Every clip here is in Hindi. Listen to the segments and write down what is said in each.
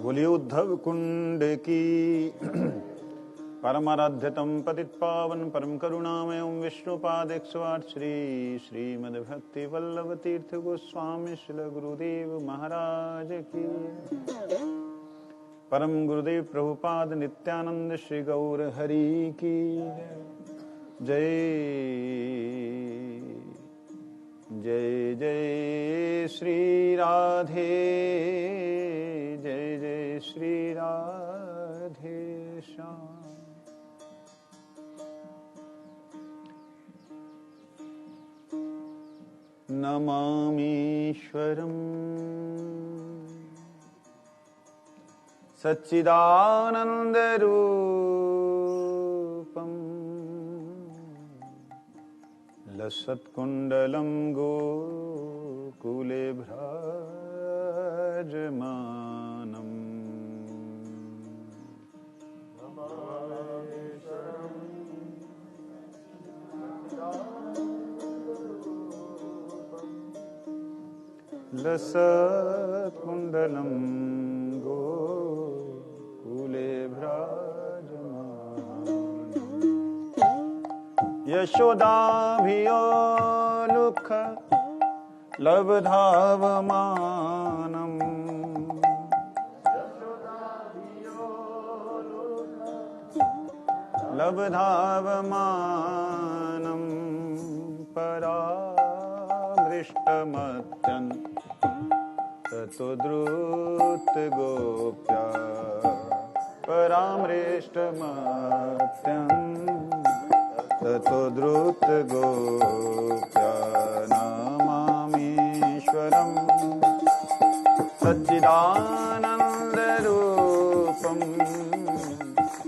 बोलिए उद्धव कुंड की। परमाराध्यतम पतित पावन परम करुणामय विष्णुपाद 108 श्री श्रीमद् भक्ति वल्लभ तीर्थ गोस्वामी श्रील गुरुदेव महाराज की। परम गुरुदेव प्रभुपाद नित्यानंद श्री गौर हरि की जय। जय जय श्री राधे, जय जय श्री राधे श्याम। नमामीश्वरम् सच्चिदानन्दरूपम् लसत्कुण्डलं गोकुले भ्राजमानम्। लसत्कुण्डलं गोकुले भ्राजमानम्। यशोदाभियोलुख लब्धावमानम्। लब्धावमानम् परामृष्टमत्यन् ततो द्रुत गोप्या। परामृष्टमत्यन् ततो द्रुत गोप्या। नमामीश्वरम् सच्चिदानन्दरूपम्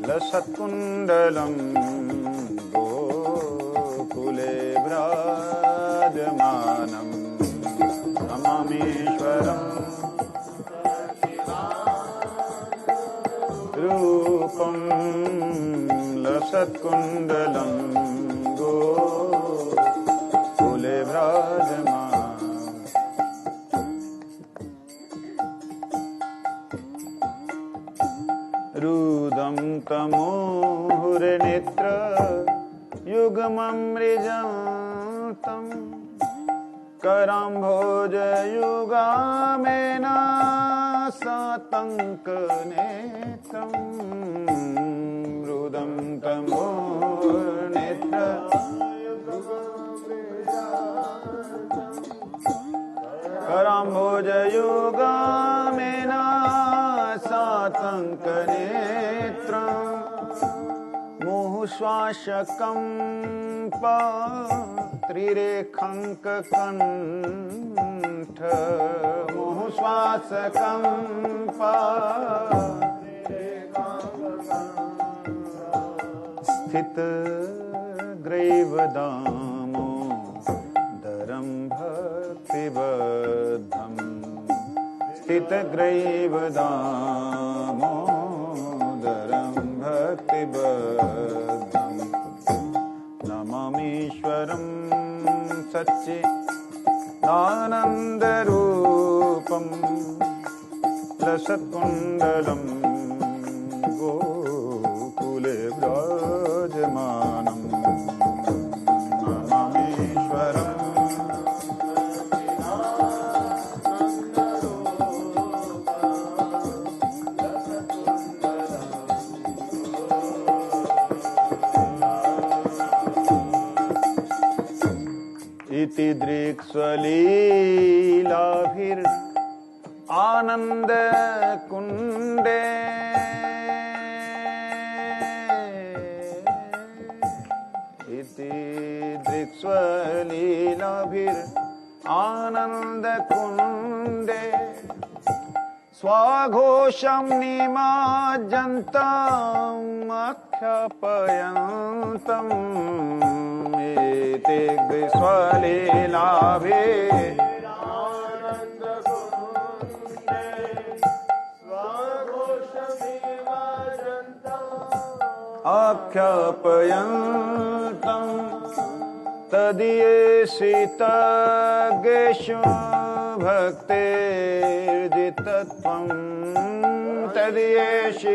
लसत्कुण्डलं गोकुले विराजमानम्। नमामीश्वरम् रूपं लसत्कुण्डलं गोकुले विराजमानम्। रुदं तमोहुर्नेत्र युगममृजन्तम्। कराम्भोजयुगामेन सातङ्कनेत्रम्। रुदं तमोर्नेत्र कराम्भोजयुगामेन सातङ्कनेत्रम्। मुहुश्वासकम्प त्रिरेखाङ्ककण्ठ। मुहुश्वासकम्प स्थितग्रैवदामोदरं भक्तिबद्धम्। स्थितग्रैवदामोदरं भक्तिबद्धम्। नमामीश्वरम् सच्चिदानन्दरूपम् लसत्कुण्डलं गोकुले विराजमानम्। नमामीश्वरम् इति दृक्स्वलीलाभिर् आनन्दकुण्डे। इति दृक्स्वलीलाभिर् आनन्दकुण्डे। स्वाघोषं निमज्जन्तम् आख्यापयन्तम्। एते स्वलीलाभिर् आख्यापयन्तम् तदीयेषि तज्ञेषु भक्तेर्जितत्वं तदीयेषि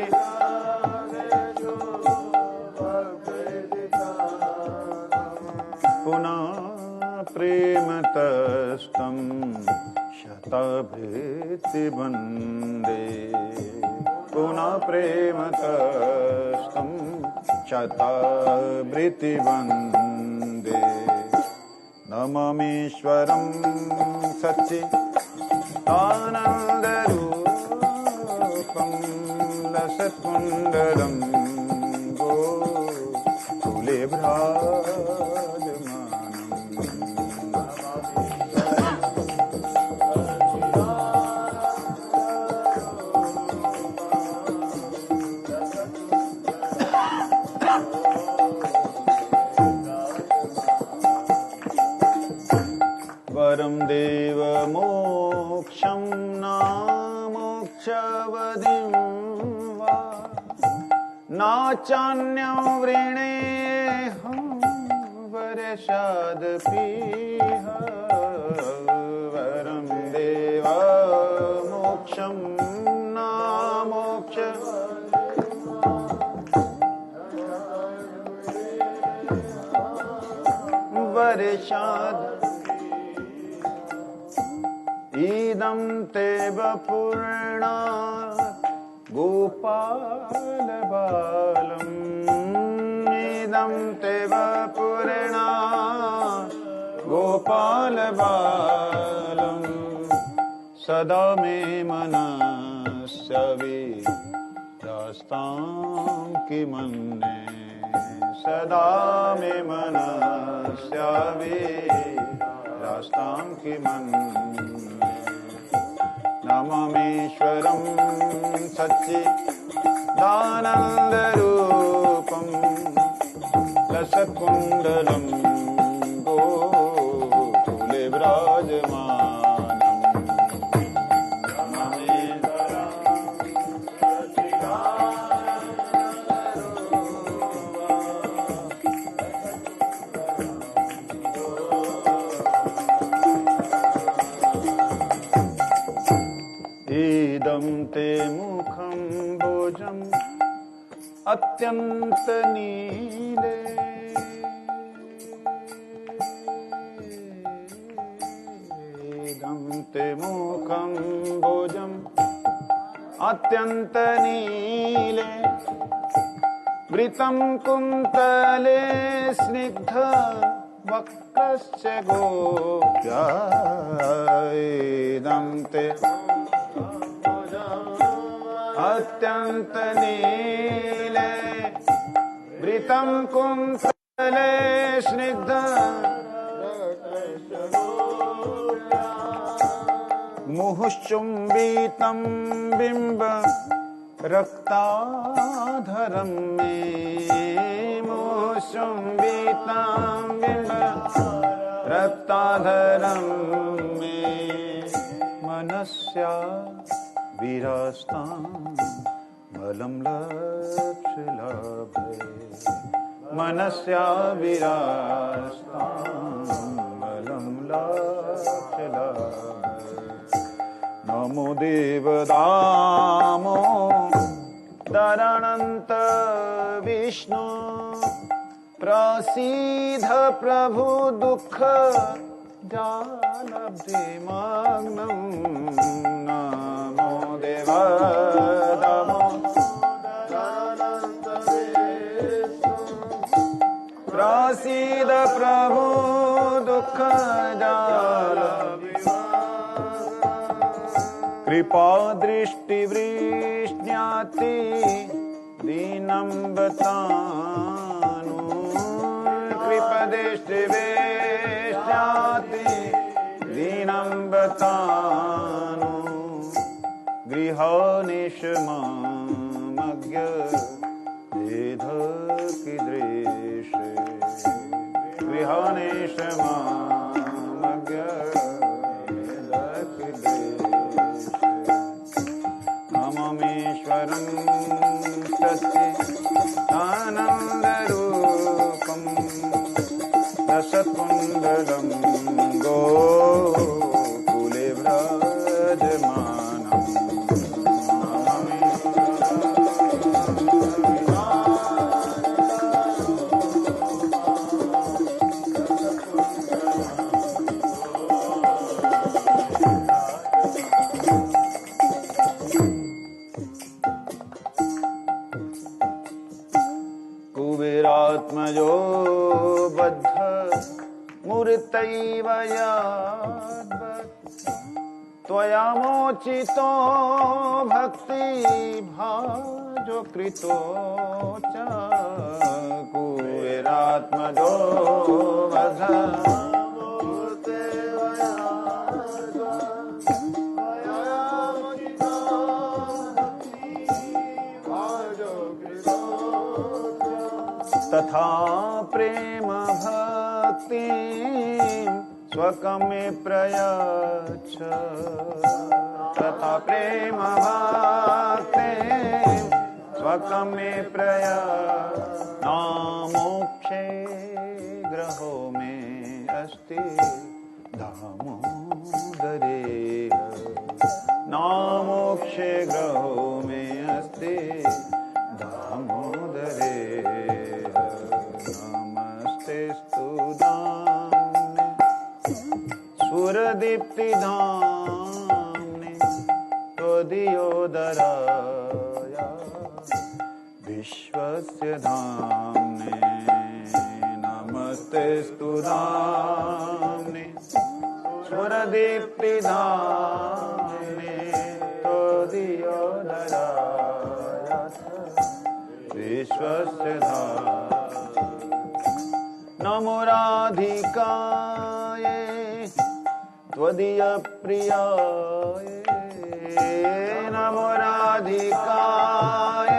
पुनः प्रेमतस्तं शतभृतिवन्दे पुनः प्रेमतस्तं शतभृतिवन्दे नमामीश्वरं सच्चिदानन्दरूपं लसत्कुण्डलं गोकुले वरं देव मोक्षं नामोक्षवदिं वा नाचान्यं वृणेऽहं वरशादपीह वरं देव मोक्षं नामोक्ष वरशाद इदं ते वपुर्णा गोपालबालम् इदं ते वपुर्णा गोपालबालम् सदा मे मनस्य विरास्तां किमन्ये सदा मे मनस्य विरास्तां किमन्ये नमामीश्वरं सच्चिदानन्दरूपं लसत्कुण्डलं गोकुले विराजमानम् इदं ते मुखं भोजम् अत्यन्तनीले इदं ते मुखं भोजम् अत्यन्तनीले वृतं कुन्तले स्निग्ध वक्रस्य गोप्या इदं ते अत्यन्तनीले वृतं कुन्तले स्निग्ध मुहुश्चुम्बितं बिम्ब रक्ताधरं मे मुहुश्चुम्बितं बिम्ब रक्ताधरं मे मनस्या विरास्तां बलं लक्ष्यलाभे मनस्या विरास्तां बलं लक्ष्यलाभे नमो देवदामो दरानन्त विष्णु प्रसीद प्रभु दुःख जालब्धिमग्नं नमो देवदामो प्रसीद प्रभु दुःख कृपा दृष्टि वृष्ण्याति दीनं बतानु कृपा दृष्टि वृष्ण्याति दीनं बतानु गृहानिशमज्ञ भेद कीदृश गृहानिशमज्ञ नमामीश्वरं सच्चिदानन्दरूपं कुबेरात्मजो बद्ध मूर्तैव यद्वत् त्वया मोचितो भक्ति भाजो कृतो च कुबेरात्मजो बद्ध तथा प्रेम भक्ति स्वकमे प्रयच्छ तथा प्रेम भक्ति स्वकमे प्रयच्छ मोक्षे ग्रहो में अस्ति दामोदरे मोक्षे ग्रहो में अस्ति दामोदरे सुरदीप्तिधाम्ने त्वदीयोदराय विश्वस्य धाम्ने नमस्तेस्तु धाम्ने सुरदीप्तिधाम्ने त्वदीयोदराय विश्वस्य धाम्ने नमो राधिकाय त्वदीय प्रियाय नमो राधिकाय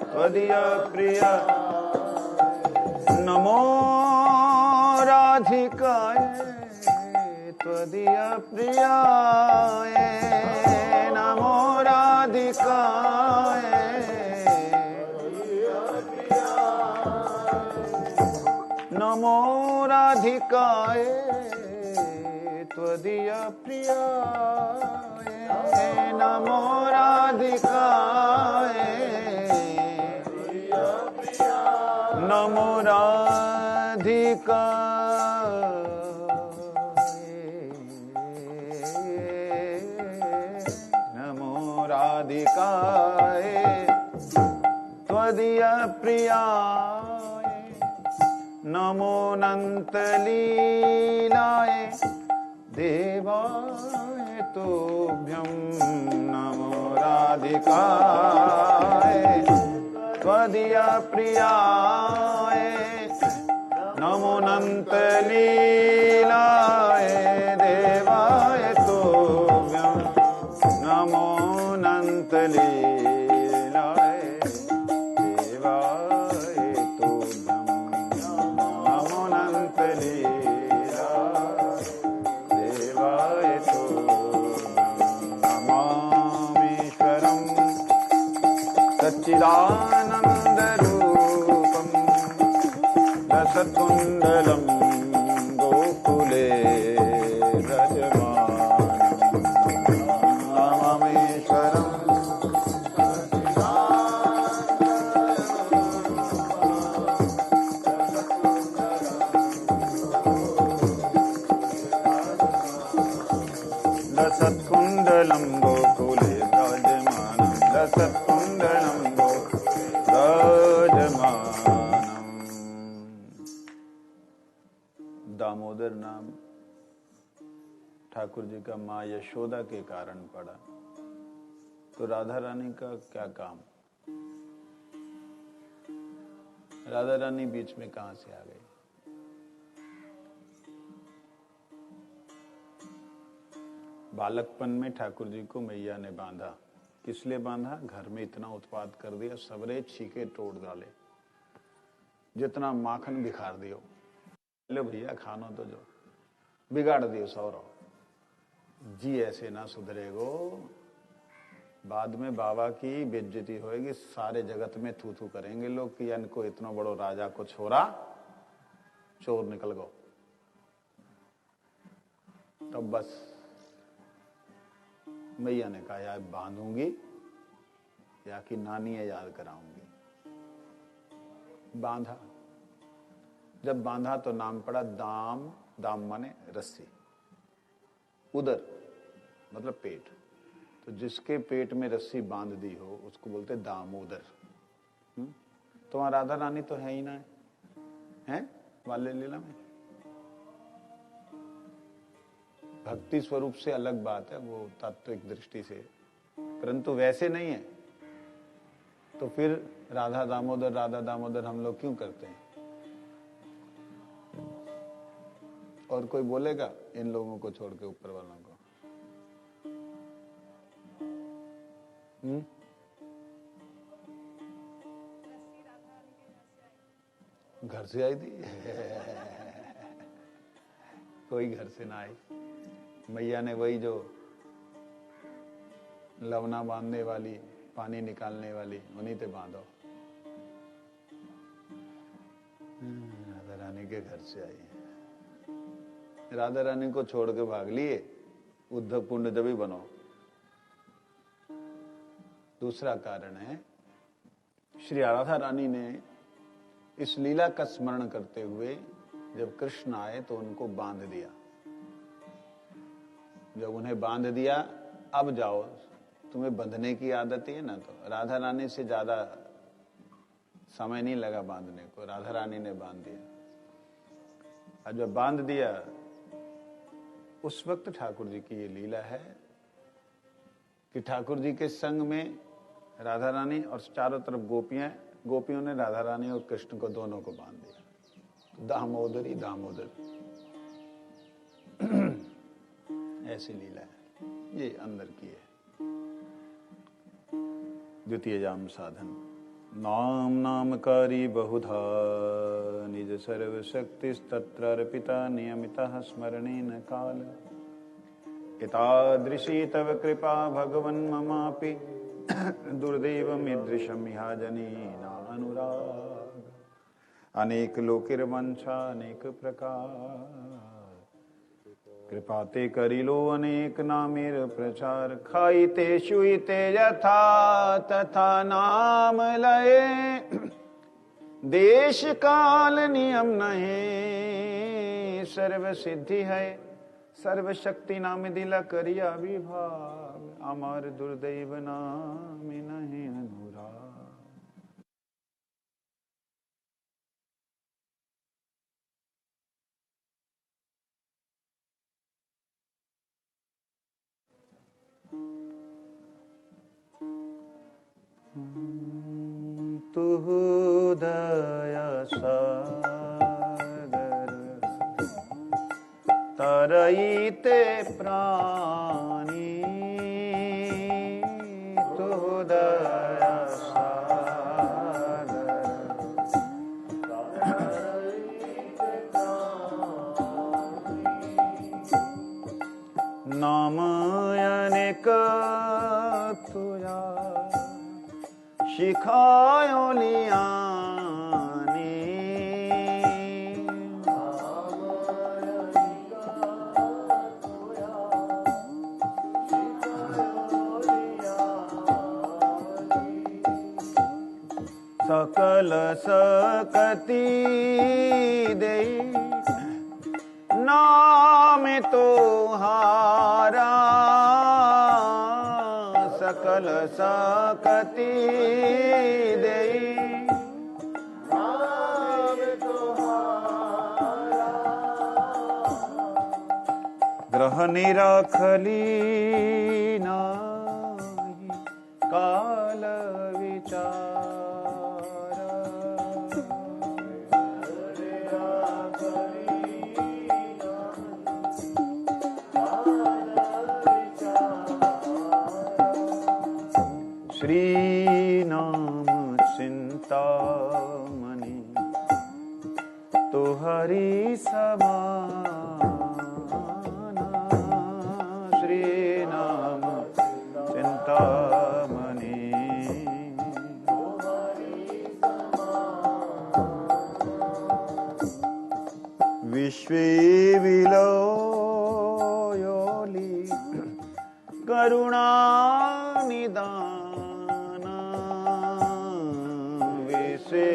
त्वदीय प्रिय नमो राधिकाय त्वदीय प्रियाय नमो राधिकाय नमो राधिकाय त्वदीय प्रियाय नमो राधिकाय नमो राधिकाय नमो राधिकाय त्वदीय प्रियाय नमो नन्तलीलाय देवाय तुभ्यं नमो राधिकाय त्वदीय प्रियाय नमो नन्तलीलाय देवाय तुभ्यं नमो नन्तलीलाय देवाय तुभ्यं नमो नन्तलीलाय देवाय नमामीश्वरं सच्चिदानन्दरूपं रसकुण्डलं गोकुले व्रजमानं नमामीश्वरं लसत्कुण्डलं गोकुले व्रजमानं लसत्कुण्डलं व्रजमानं। दामोदर नाम ठाकुर जी का माँ यशोदा के कारण पड़ा, तो राधा रानी का क्या काम? राधा रानी बीच में कहां से आ गई? बालकपन में ठाकुर जी को मैया ने बांधा। किस लिए बांधा? घर में इतना उत्पाद कर दिया, सबरे छीके तोड़ डाले, जितना माखन बिखार दियो, लो भैया खानो तो जो बिगाड़ दियो सौरो जी, ऐसे ना सुधरेगो, बाद में बाबा की बेइज्जती होएगी, सारे जगत में थू थू करेंगे लोग कि इनको इतना बड़ो राजा को छोरा चोर निकल गो। तब बस मैया ने कहा यार बांधूंगी या कि नानी याद कराऊंगी। बांधा, जब बांधा तो नाम पड़ा दाम। दाम माने रस्सी, उदर मतलब पेट, तो जिसके पेट में रस्सी बांध दी हो उसको बोलते दामोदर। तो वहां राधा रानी तो है ही ना, है बाल्य लीला में। भक्ति स्वरूप से अलग बात है वो, तात्विक दृष्टि से, परंतु वैसे नहीं है। तो फिर राधा दामोदर हम लोग क्यों करते हैं? और कोई बोलेगा इन लोगों को छोड़ के, ऊपर वालों को? घर से आई थी कोई घर से ना आई। मैया ने वही जो लवना बांधने वाली, पानी निकालने वाली, उन्हीं ते बांधो। राधा रानी के घर से आई। राधा रानी को छोड़ के भाग लिए, उद्धव पुण्य जब ही बनो। दूसरा कारण है, श्री राधा रानी ने इस लीला का स्मरण करते हुए जब कृष्ण आए तो उनको बांध दिया। जब उन्हें बांध दिया, अब जाओ, तुम्हें बंधने की आदत ही है ना। तो राधा रानी से ज्यादा समय नहीं लगा बांधने को, राधा रानी ने बांध दिया। और जब बांध दिया, उस वक्त ठाकुर जी की ये लीला है कि ठाकुर जी के संग में राधा रानी और चारों तरफ गोपियों ने राधा रानी और कृष्ण को दोनों को बांध दिया। दामोदर ही दामोदर ऐसी लीला है, ये अंदर की है। द्वितीय जाम साधन। नाम नामकारी बहुधा निज सर्वशक्तिस्तत्र अर्पिता नियमितः स्मरणेन काल। एतादृशी तव कृपा भगवन् ममापि दुर्दैवम् ईदृशम् ह्याजनीनानुराग। अनेक लोकिर्वंशा अनेक प्रकार, कृपा ते करिलो अनेक नामेर प्रचार। खाइते शुइते यथा तथा नाम लये, देश काल नियम नहे सर्व सिद्धि है। सर्व शक्ति नाम दिला करिया विभाग, अमर दुर्दैव नाम नहीं अनुराग। तुहु दया सागर तरईते प्राणी, तुहु दया सागर नाम अनेक तुझा शिखायो लियानी। सकल सकती दे नाम तोहारा, सकल सकती दे नाम तोहारा। ग्रह निरखली नाही काल विचार। श्री नाम चिंतामणि तुहरी समाना। श्री नाम चिंतामणि विश्वे विलोयोली करुणा निदान। विश्वे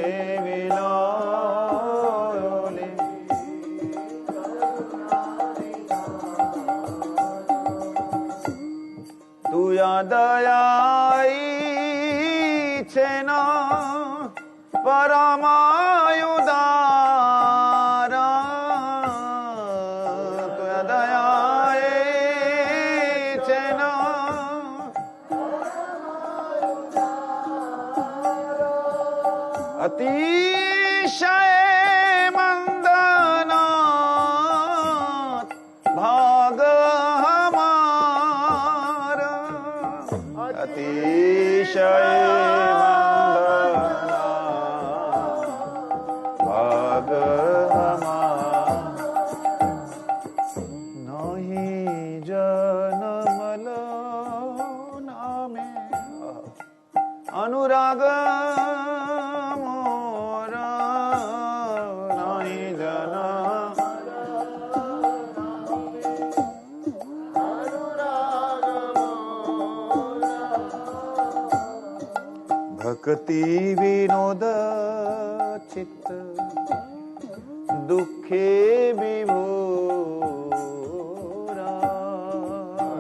विलोयोली तुया दयाई छे ना पर रामायुदारा त्वया दयाये चेना अतिशय मंदनाथ भाग हमारा अतिशय मंदनाथ भाग हमारा नहीं जनमल नामे अनुराग भक्ति विनोद चित्त दुखे विभोरा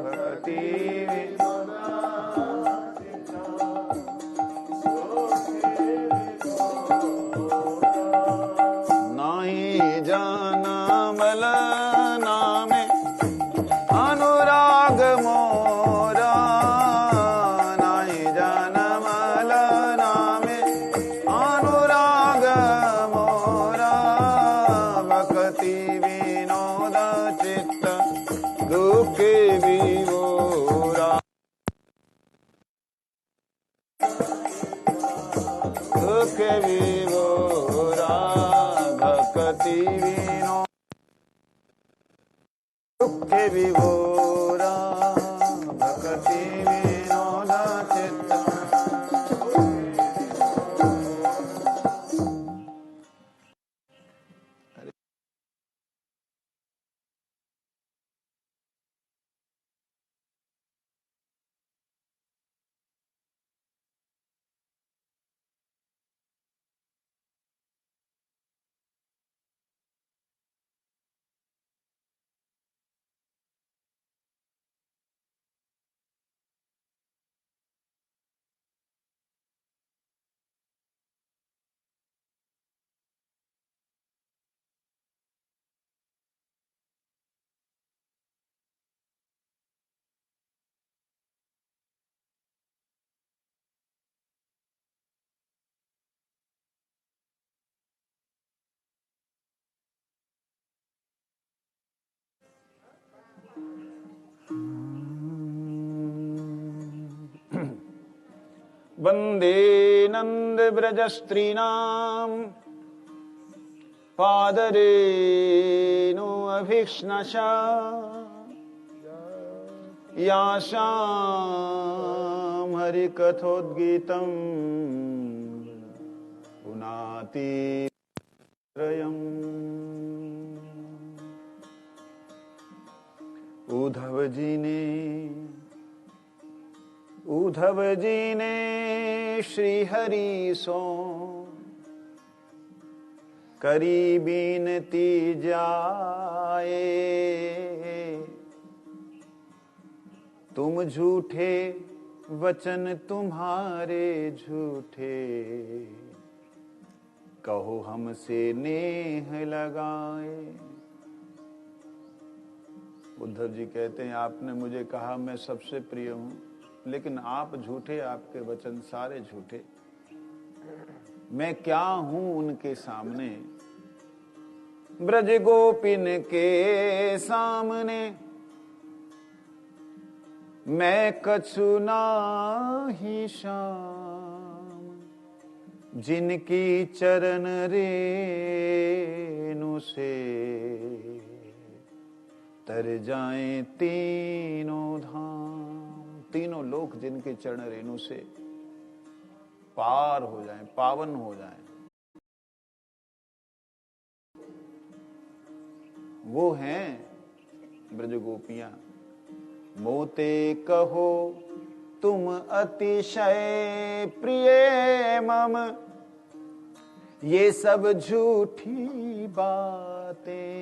भक्ति विनोद चित्त नहीं जनमल नामे अनुराग मोरा नहीं जनमल नामे अनुराग मोरा भक्ति विनोद चित्त दुखे विभोरा दुखे विभोरा भक्ति विनोद दुखे विभोरा भक्ति विनोद चित्त वंदे नंद ब्रज स्त्रीणाम पादरेणु अभिष्णशा यासाम हरि कथोद्गीतम पुनाति त्रयम् उद्धव जी ने श्री हरि सो करी बीनती जाए, तुम झूठे वचन तुम्हारे झूठे, कहो हमसे नेह लगाए। उद्धव जी कहते हैं आपने मुझे कहा मैं सबसे प्रिय हूं, लेकिन आप झूठे, आपके वचन सारे झूठे। मैं क्या हूं उनके सामने, ब्रज गोपिन के सामने मैं कछु नाही शाम, जिनकी चरण रेणु से तर जाएं तीनों धाम। तीनों लोक जिनके चरण रेणु से पार हो जाएं, पावन हो जाएं, वो हैं ब्रज गोपियां। मोते कहो तुम अतिशय प्रिय मम, ये सब झूठी बातें।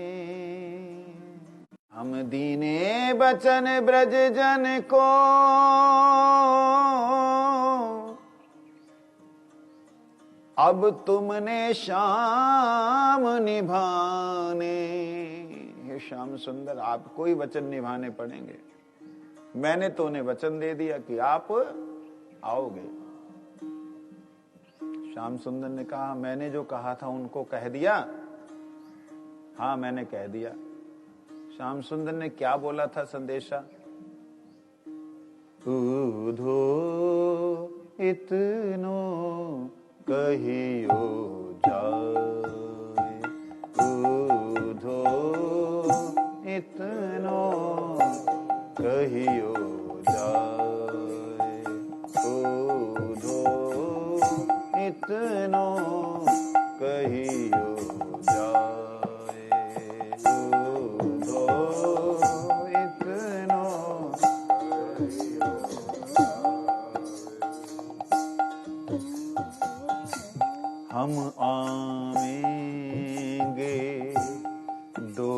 हम दीने बचन ब्रज जन को, अब तुमने श्याम निभाने, हे श्याम सुंदर आपको ही वचन निभाने पड़ेंगे। मैंने तो उन्हें वचन दे दिया कि आप आओगे। श्याम सुंदर ने कहा मैंने जो कहा था उनको कह दिया? हाँ मैंने कह दिया। श्याम सुंदर ने क्या बोला था संदेशा? उधो इतनो कहियो जाए, उधो इतनो कहियो जाए, उधो इतनो कहियो जाए, उधो इतनो कहियो जाए। हम आवेंगे दो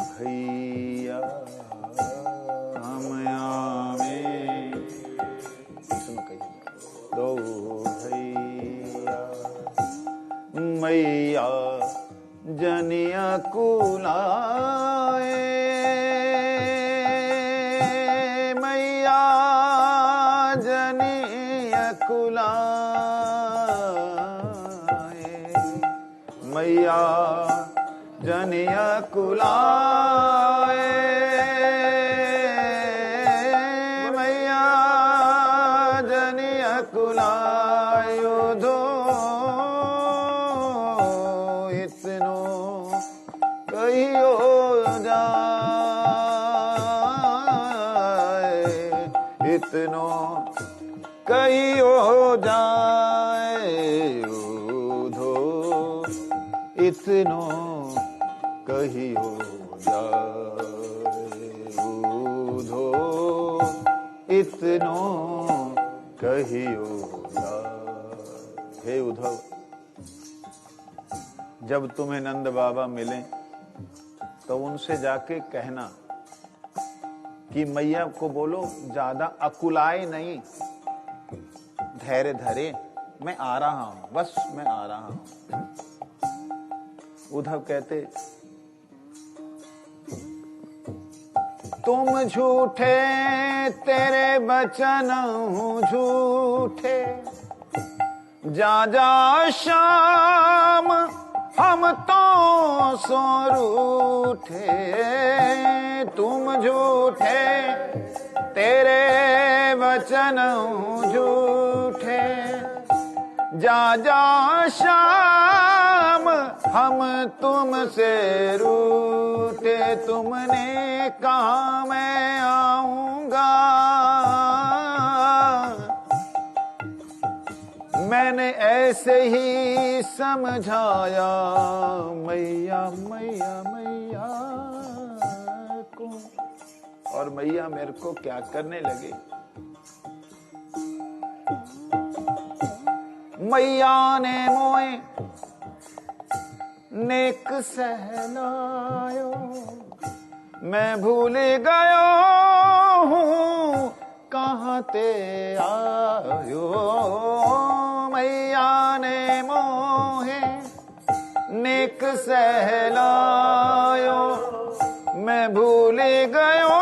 भैया, हम आवेंगे दो भैया, मैया जनिया कुलाए, मैया जनिया कुलाए, मैया जनिया कुलाए, मैया जनिया कुलाए, उधो इतनो कहियो जाए, इतनो कहियो जाए, उधो इतनो कहियो जाए, उधो इतनो कहियो जाए। हे उद्धव, जब तुम्हें नंद बाबा मिले तो उनसे जाके कहना कि मैया को बोलो ज्यादा अकुलाए नहीं, धैर्य धरे, मैं आ रहा हूं, बस मैं आ रहा हूं। उद्धव कहते तुम झूठे तेरे बचन हूं झूठे, जा जा श्याम हम तो सो रूठे, तुम झूठे तेरे वचन झूठे, जा जा श्याम हम तुमसे रूठे, तुमने कहा मैं आऊंगा, मैंने ऐसे ही समझाया, मैया मैया मैया को, और मैया मेरे को क्या करने लगे? मैया ने मोए नेक सहलायो, मैं भूल गयो हूँ कहाँ ते आयो, मैया ने मोहे नेक सहलायो, मैं भूल गयो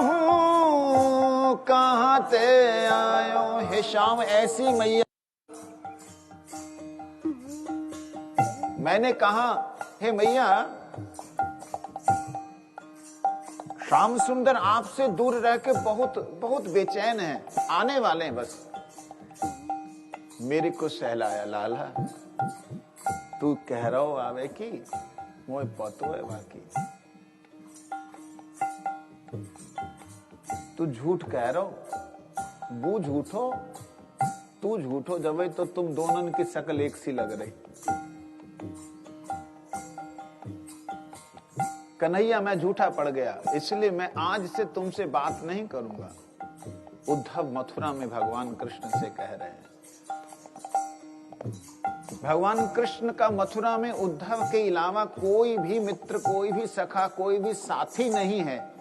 हूँ कहाँ ते आयो। हे श्याम ऐसी मैया, मैंने कहा हे मैया श्याम सुंदर आपसे दूर रह के बहुत बहुत बेचैन है, आने वाले हैं, बस मेरे को सहलाया लाला, तू कह रहा हो आवे की मोए पतो है बाकी, तू झूठ कह रहा हो, वो झूठो तू झूठो, जब तो तुम दोनों की शक्ल एक सी लग रही। कन्हैया मैं झूठा पड़ गया, इसलिए मैं आज से तुमसे बात नहीं करूंगा। उद्धव मथुरा में भगवान कृष्ण से कह रहे हैं। भगवान कृष्ण का मथुरा में उद्धव के अलावा कोई भी मित्र, कोई भी सखा, कोई भी साथी नहीं है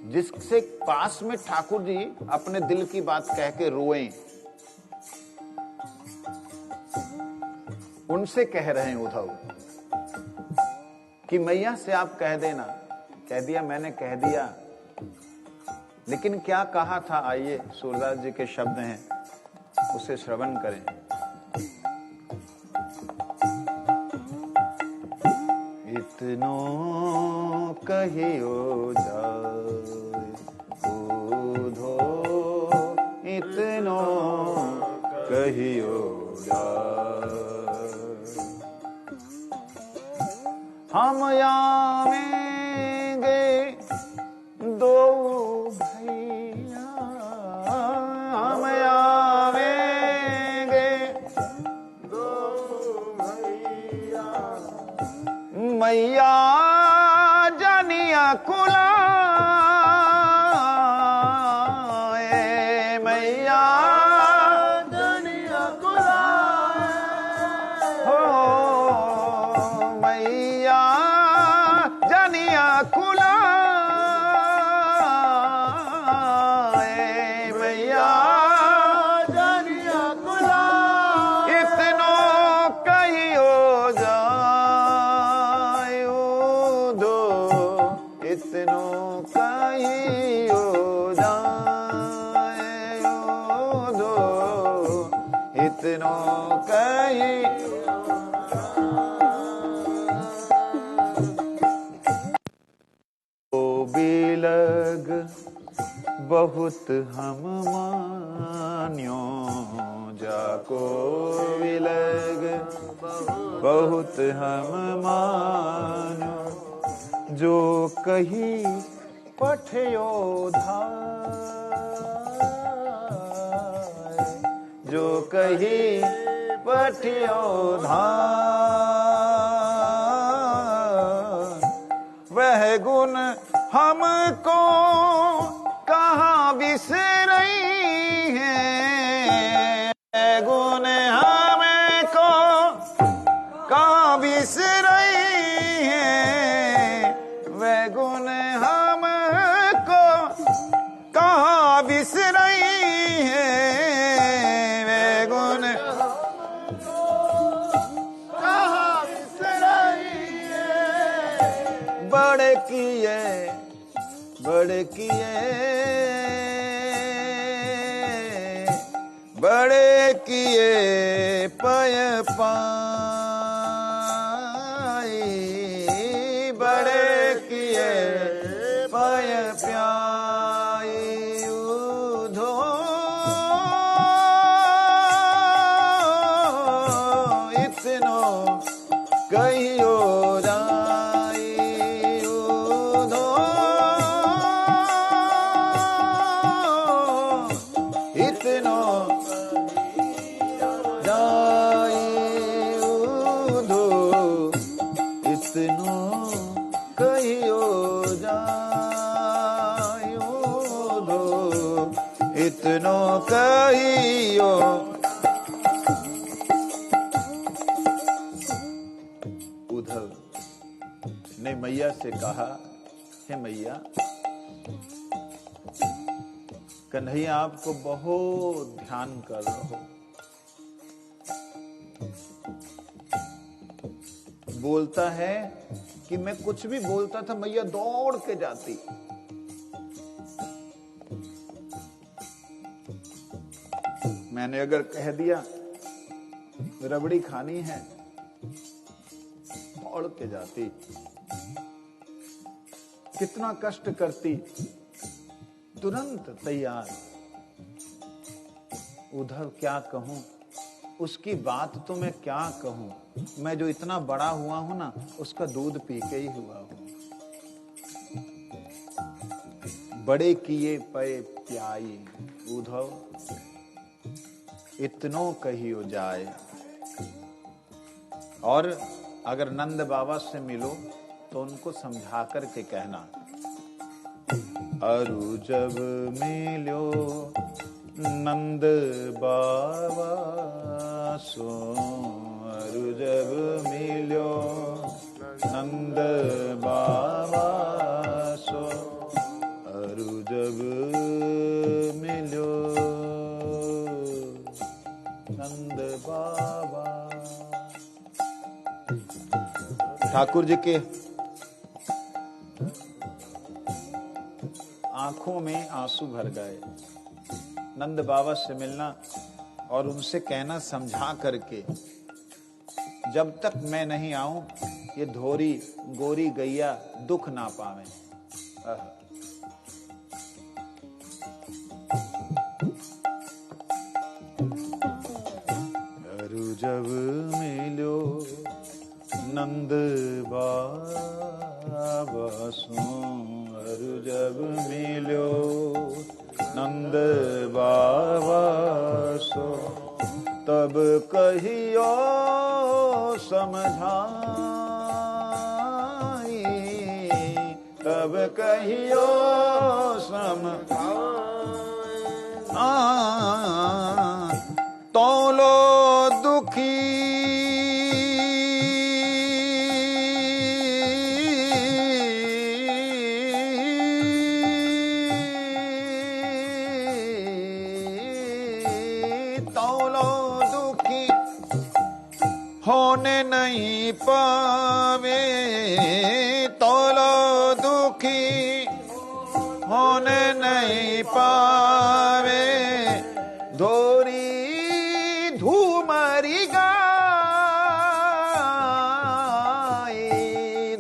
जिससे पास में ठाकुर जी अपने दिल की बात कह के रोएं। उनसे कह रहे हैं उद्धव कि मैया से आप कह देना। कह दिया, मैंने कह दिया, लेकिन क्या कहा था, आइए सूरदास जी के शब्द हैं, उसे श्रवण करें। इतनो कहियो जाय उधो, इतनो कहियो जाय, हम आवेंगे दो भैया, हम आवेंगे दो भैया, मैया जानिया कुलाए, मैया जानिया कुलाए, हो मैया जानिया कुलाए, मैया जानिया कुलाए, इतनो कहियो जाय उधो, इतनो कहियो जाय उधो, इतनो कहियो बिलग बहुत हम मान्यो, जाको बिलग बहुत हम मान्यो, जो कही पठयो धाय, जो कही पठयो धाय, वह गुण हमको कहाँ बिसरई है, गुण हमको कहाँ बिसरई है, वह गुण हमको कहाँ बिसरई है, वह गुण कहाँ बिसरई है, बड़े किए बड़े किए बड़े किए पय पाई, बड़े किए पय प्याई उधो, इतनो कहियो जाय उधो, इतनो जाय उधो, इतनो कहियो जाय उधो, इतनो कहियो। उद्धव ने मैया से कहा, हे मैया, कन्हैया आपको बहुत ध्यान कर रहा हो, बोलता है कि मैं कुछ भी बोलता था मैया दौड़ के जाती, मैंने अगर कह दिया रबड़ी खानी है, दौड़ के जाती, कितना कष्ट करती, तुरंत तैयार। उद्धव क्या कहूं, उसकी बात तो मैं क्या कहूं, मैं जो इतना बड़ा हुआ हूं ना, उसका दूध पी के ही हुआ हूं। बड़े किए पे प्याई उद्धव, इतनो कहियो जाए। और अगर नंद बाबा से मिलो तो उनको समझा करके कहना, अरु जब मिलो नंद बाबा सो, अरु जब मिलो नंद बाबा सो, अरु जब मिलो नंद बाबा ठाकुर जी के आंखों में आंसू भर गए। नंद बाबा से मिलना और उनसे कहना समझा करके, जब तक मैं नहीं आऊं ये धोरी गोरी गैया दुख ना पावे। अरु जब मिलो नंद बाबा सो, अरु जब मिलो नंद बाबा सो, तब कहियो समझाई, तब कहियो समझाई। तोलो दुखी होने नहीं पावे, तोलो दुखी होने नहीं पावे। धोरी धूमरी गाय,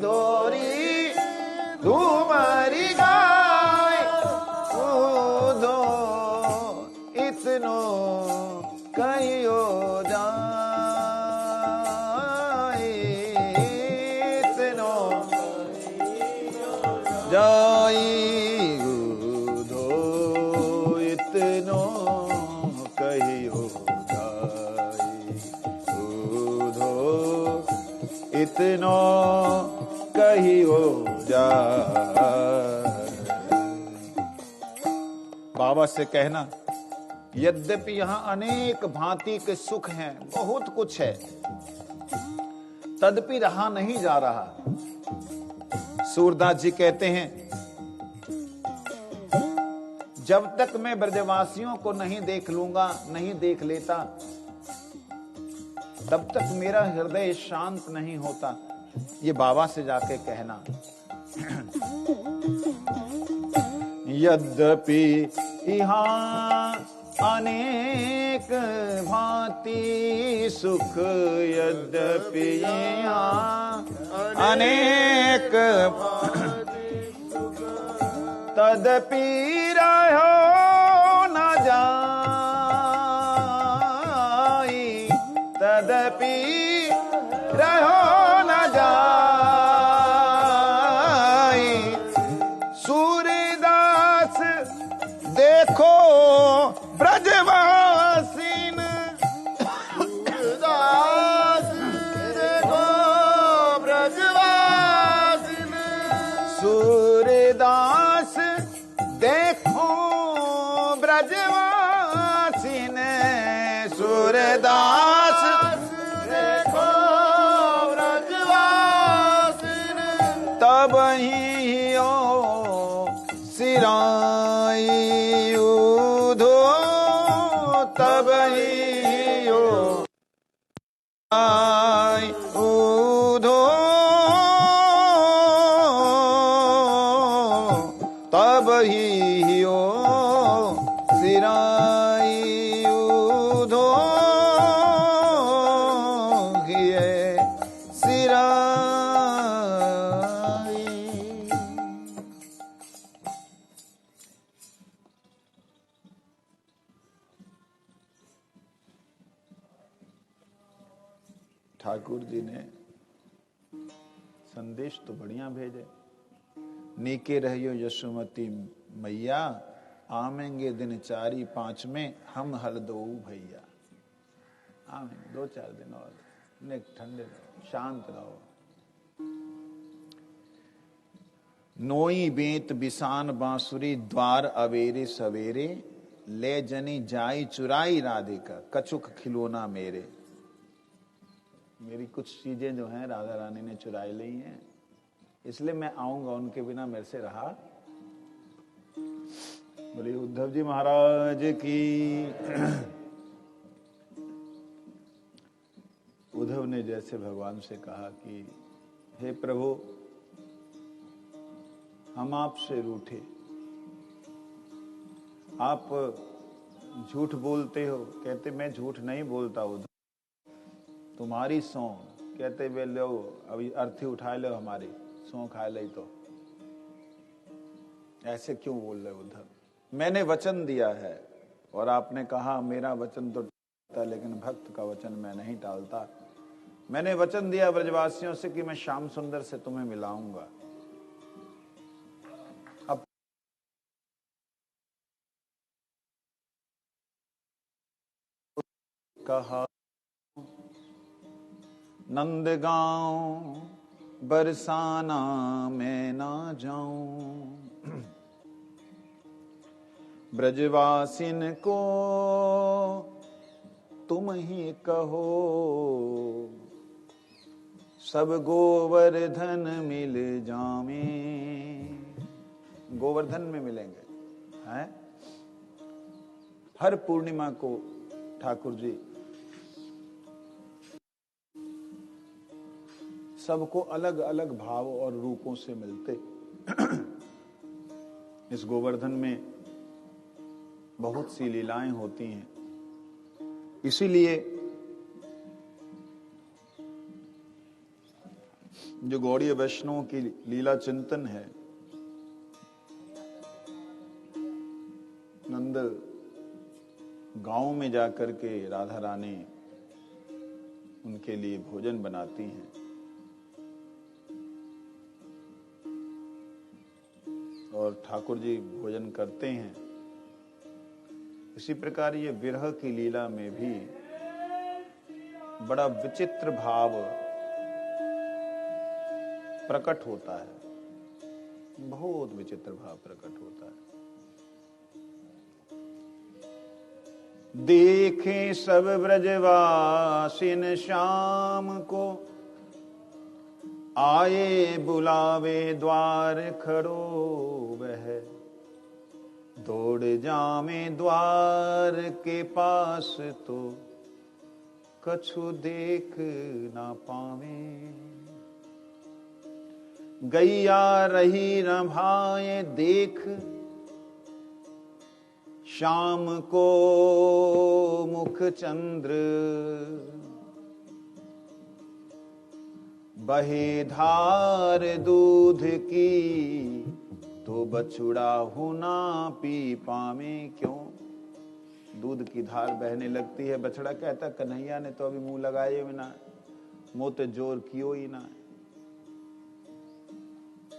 धोरी धूमरी गाय, दो इतनो कहियो जा जाई, गुधो इतनो कहियो जाई, गुधो इतनो कहियो जाई। बाबा से कहना, यद्यपि यहाँ अनेक भांति के सुख हैं, बहुत कुछ है, तदपि रहा नहीं जा रहा। सूरदास जी कहते हैं, जब तक मैं ब्रजवासियों को नहीं देख लूंगा, नहीं देख लेता, तब तक मेरा हृदय शांत नहीं होता। ये बाबा से जाके कहना। यद्यपि यहाँ अनेक भांति सुख, यद्यपि यहाँ अनेक तदपि रहो न जाई, तदपि रहो न जाई। सूरदास देखो ब्रजवासीन, सूरदास देखो ब्रजवासीन, सूरदास देखो ब्रजवासीन, सूरदास देखो ब्रजवासीन। तब ही ओ सिराई उधो, तब ही ओ आई उधो, तब ही ओ सिराई उधो, हिये सिराई। ठाकुर जी ने संदेश तो बढ़िया भेजे। नीके रहियो यशोमती मैया, आवेंगे दिन 4-5 में हम हल दो भैया। आवेंगे 2-4 दिन और, ने ठंडे रहो, शांत रहो। नोई बेत बिसान बांसुरी, द्वार अवेरे सवेरे, ले जनी जाई चुराई राधिका, कछुक खिलौना मेरे। मेरी कुछ चीजें जो हैं राधा रानी ने चुराई ली हैं, इसलिए मैं आऊंगा, उनके बिना मेरे से रहा। बोलिए उद्धव जी महाराज की। उद्धव ने जैसे भगवान से कहा कि हे प्रभु, हम आपसे रूठे, आप झूठ बोलते हो। कहते मैं झूठ नहीं बोलता उधर, तुम्हारी सौ। कहते वे लो अभी अर्थी उठा लो, हमारी सौ खा ले। तो ऐसे क्यों बोल रहे उद्धव? मैंने वचन दिया है और आपने कहा मेरा वचन तो टालता, लेकिन भक्त का वचन मैं नहीं टालता। मैंने वचन दिया ब्रजवासियों से कि मैं श्याम सुंदर से तुम्हें मिलाऊंगा। अब कहा नंदगांव बरसाना मैं ना जाऊं, ब्रजवासिन को तुम ही कहो, सब गोवर्धन मिल जावे। गोवर्धन में मिलेंगे हैं? हर पूर्णिमा को ठाकुर जी सबको अलग अलग भाव और रूपों से मिलते। इस गोवर्धन में बहुत सी लीलाएं होती हैं, इसीलिए जो गौड़ीय वैष्णवों की लीला चिंतन है, नंद गांव में जाकर के राधा रानी उनके लिए भोजन बनाती हैं। और ठाकुर जी भोजन करते हैं। इसी प्रकार ये विरह की लीला में भी बड़ा विचित्र भाव प्रकट होता है, बहुत विचित्र भाव प्रकट होता है। देखे सब ब्रजवासिन श्याम को, आए बुलावे द्वार खड़ो वह, दौड़ जामे द्वार के पास तो कछु देख ना पावे। गैया रही न भाए देख, श्याम को मुख चंद्र, बहे धार दूध की तो बछुड़ा हुना पी पावे। क्यों? दूध की धार बहने लगती है। बछड़ा कहता कन्हैया ने तो अभी मुंह लगाए हुए ना, मोते जोर कियो ही ना।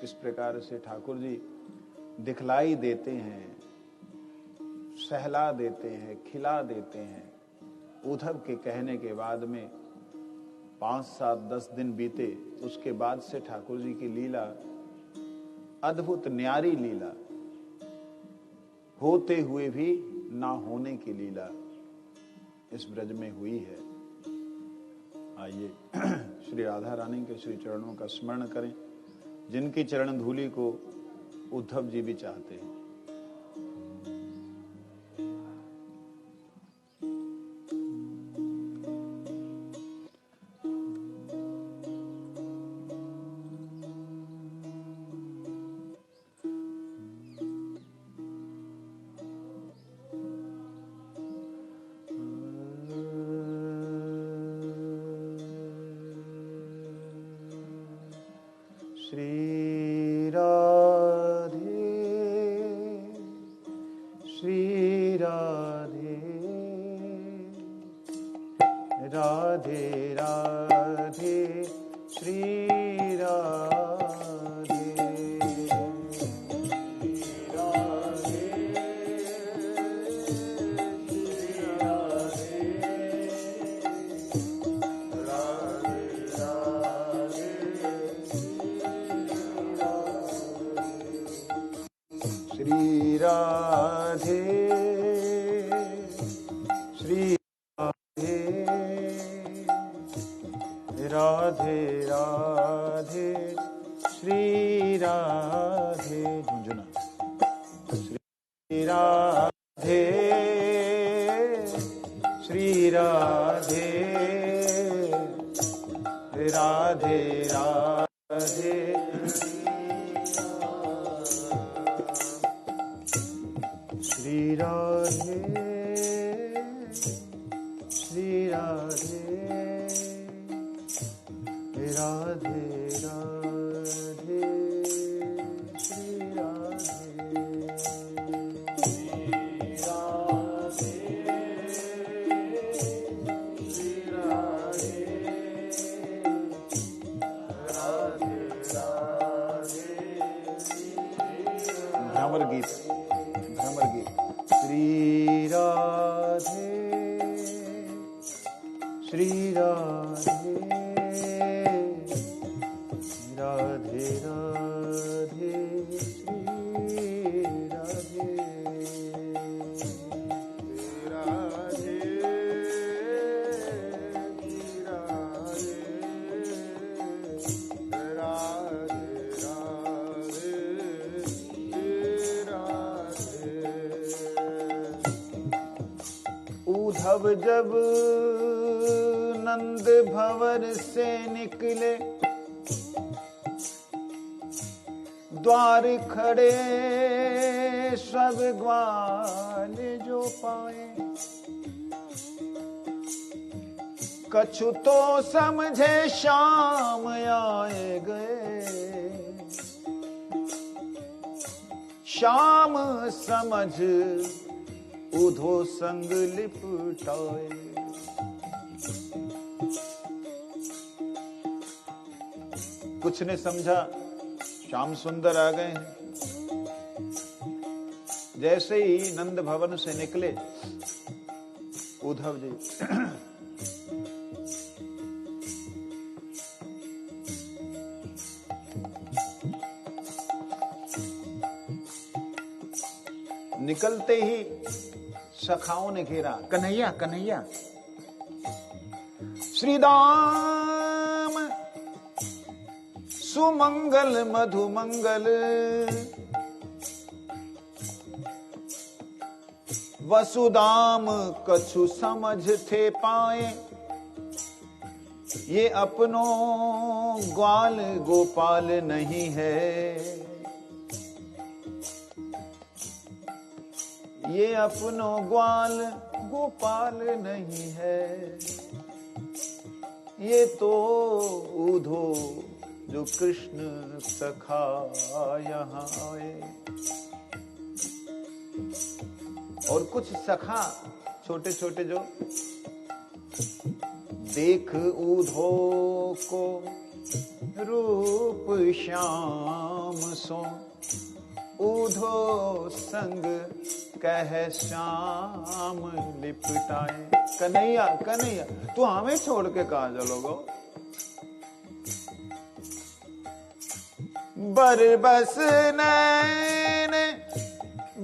इस प्रकार से ठाकुर जी दिखलाई देते हैं, सहला देते हैं, खिला देते हैं। उद्धव के कहने के बाद में 5, 7, 10 दिन बीते, उसके बाद से ठाकुर जी की लीला अद्भुत न्यारी लीला, होते हुए भी ना होने की लीला इस ब्रज में हुई है। आइए श्री राधा रानी के श्री चरणों का स्मरण करें, जिनकी चरण धूलि को उद्धव जी भी चाहते हैं। श्री राधे श्री राधे राधे राधे श्री राधे श्री राधे श्री राधे राधे राधे श्री राधे झुंझुना श्री राधे श्री राधे राधे राधे श्री राधे श्री राधे राधे राधे श्री राधे श्री राधे राधे राधे भ्रमर गीत श्री राधे श्री राधे राधे राधे श्री राधे राधे उद्धव जब नंद भवन से निकले, द्वार खड़े सब ग्वाल जो पाए, कछु तो समझे शाम आए गए, शाम समझ उधो संग लिपटाए। कुछ ने समझा श्याम सुंदर आ गए हैं। जैसे ही नंद भवन से निकले उद्धव जी निकलते ही सखाओं ने घेरा, कन्हैया कन्हैया श्री दाम सुमंगल मधुमंगल, वसुदाम कछु समझ थे पाए, ये अपनों ग्वाल गोपाल नहीं है, ये अपनों ग्वाल गोपाल नहीं है, ये तो उधो जो कृष्ण सखा यहाँ आए। और कुछ सखा छोटे छोटे जो देख उधो को रूप श्याम सो, उधो संग कह श्याम लिपटाए। कन्हैया कन्हैया तू हमें छोड़ के कहाँ चलोगे? बरबस नैन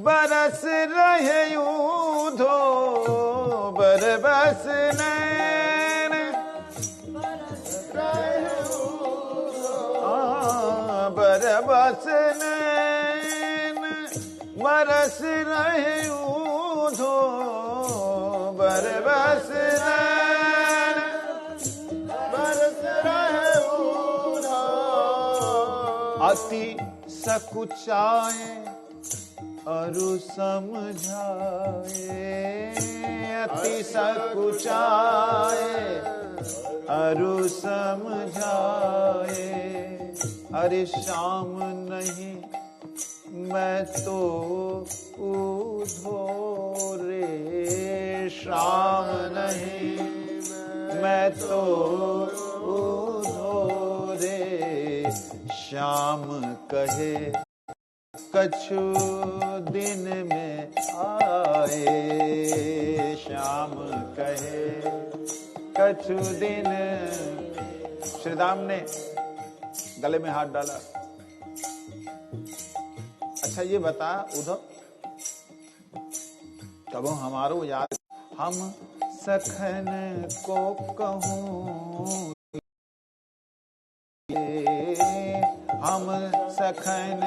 बरस रहे उधो, बरबस नैन बरस रहे उधो, बरबस नैन बरस रहे उधो, बरबस नैन बरस रहे उधो, अति सकुचाए अरु समझाए, अति सकुचाए अरु समझाए, अरे श्याम नहीं मैं तो उधो रे, श्याम नहीं मैं तो उधो रे, श्याम कहे कछु दिन में आए, श्याम कहे कछु दिन। श्रीराम ने गले में हाथ डाला, अच्छा ये बता उद्धव, कब हमारो याद हम सखन को कहूँ, हम सखन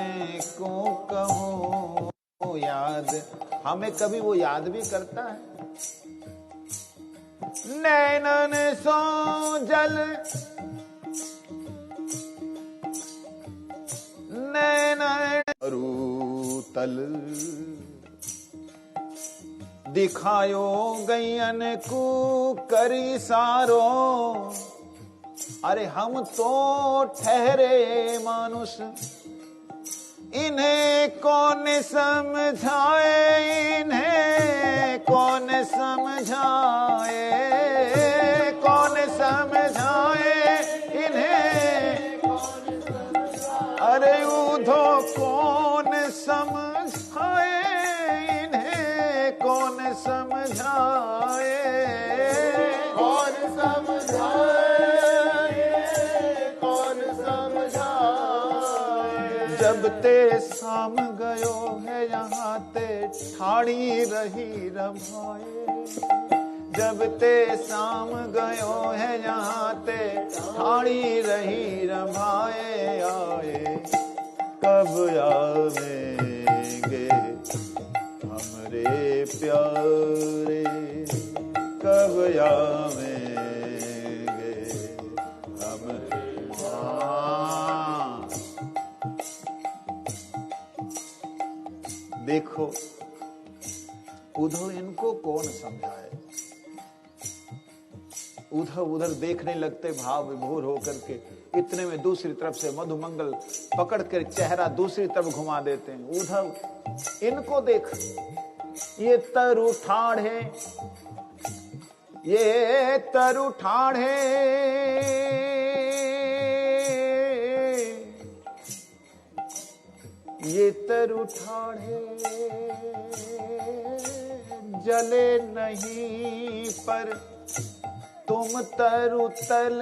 को कहूँ याद, हमें कभी वो याद भी करता है। नैनन सो जल बल, दिखायो गैयन को करी सारो। अरे हम तो ठहरे मानुष, इन्हें कौन समझाए, इन्हें कौन समझाए, कौन समझाए इन्हें, अरे उधो कौन समझाए इन्हें, कौन समझाए, कौन समझाए, कौन समझाए। जब ते शाम गयो है यहाँ ते ठाड़ी रही रमाए, जब ते शाम गयो है यहाँ ते ठाड़ी रही रमाए। आए कब आवेंगे हमरे प्यारे, कब आवेंगे हमरे माँ। देखो उधर इनको कौन समझाए, उधर उधर देखने लगते भाव विभोर होकर के। इतने में दूसरी तरफ से मधुमंगल पकड़ कर चेहरा दूसरी तरफ घुमा देते हैं। उधर इनको देख, ये तरु ठाढ़े, ये तरु ठाढ़े, ये तरु ठाढ़े, जले नहीं पर तुम तरु तल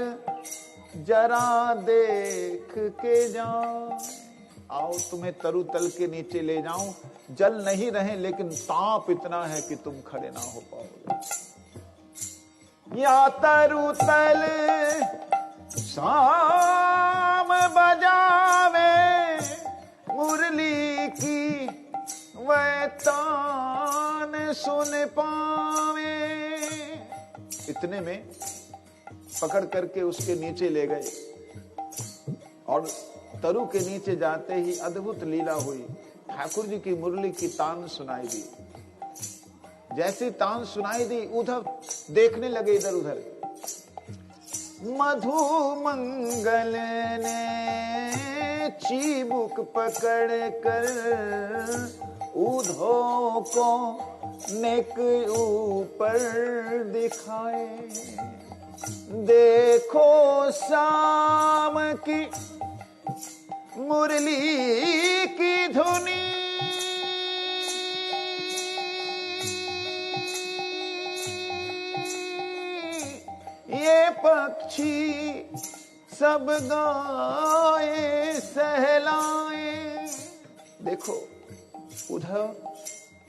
जरा देख के जाओ। आओ तुम्हें तरु तल के नीचे ले जाऊं, जल नहीं रहे लेकिन ताप इतना है कि तुम खड़े ना हो पाओगे। या तरु तल शाम बजावे मुरली की, वह तान सुन पावे। इतने में पकड़ करके उसके नीचे ले गए और तरु के नीचे जाते ही अद्भुत लीला हुई। ठाकुर जी की मुरली की तान सुनाई दी। जैसी तान सुनाई दी उधर देखने लगे इधर उधर। मधु मंगल ने चीबुक पकड़ कर उधो को नेक ऊपर दिखाए। देखो शाम की मुरली की धुनी, ये पक्षी सब गाए सहलाए। देखो उधर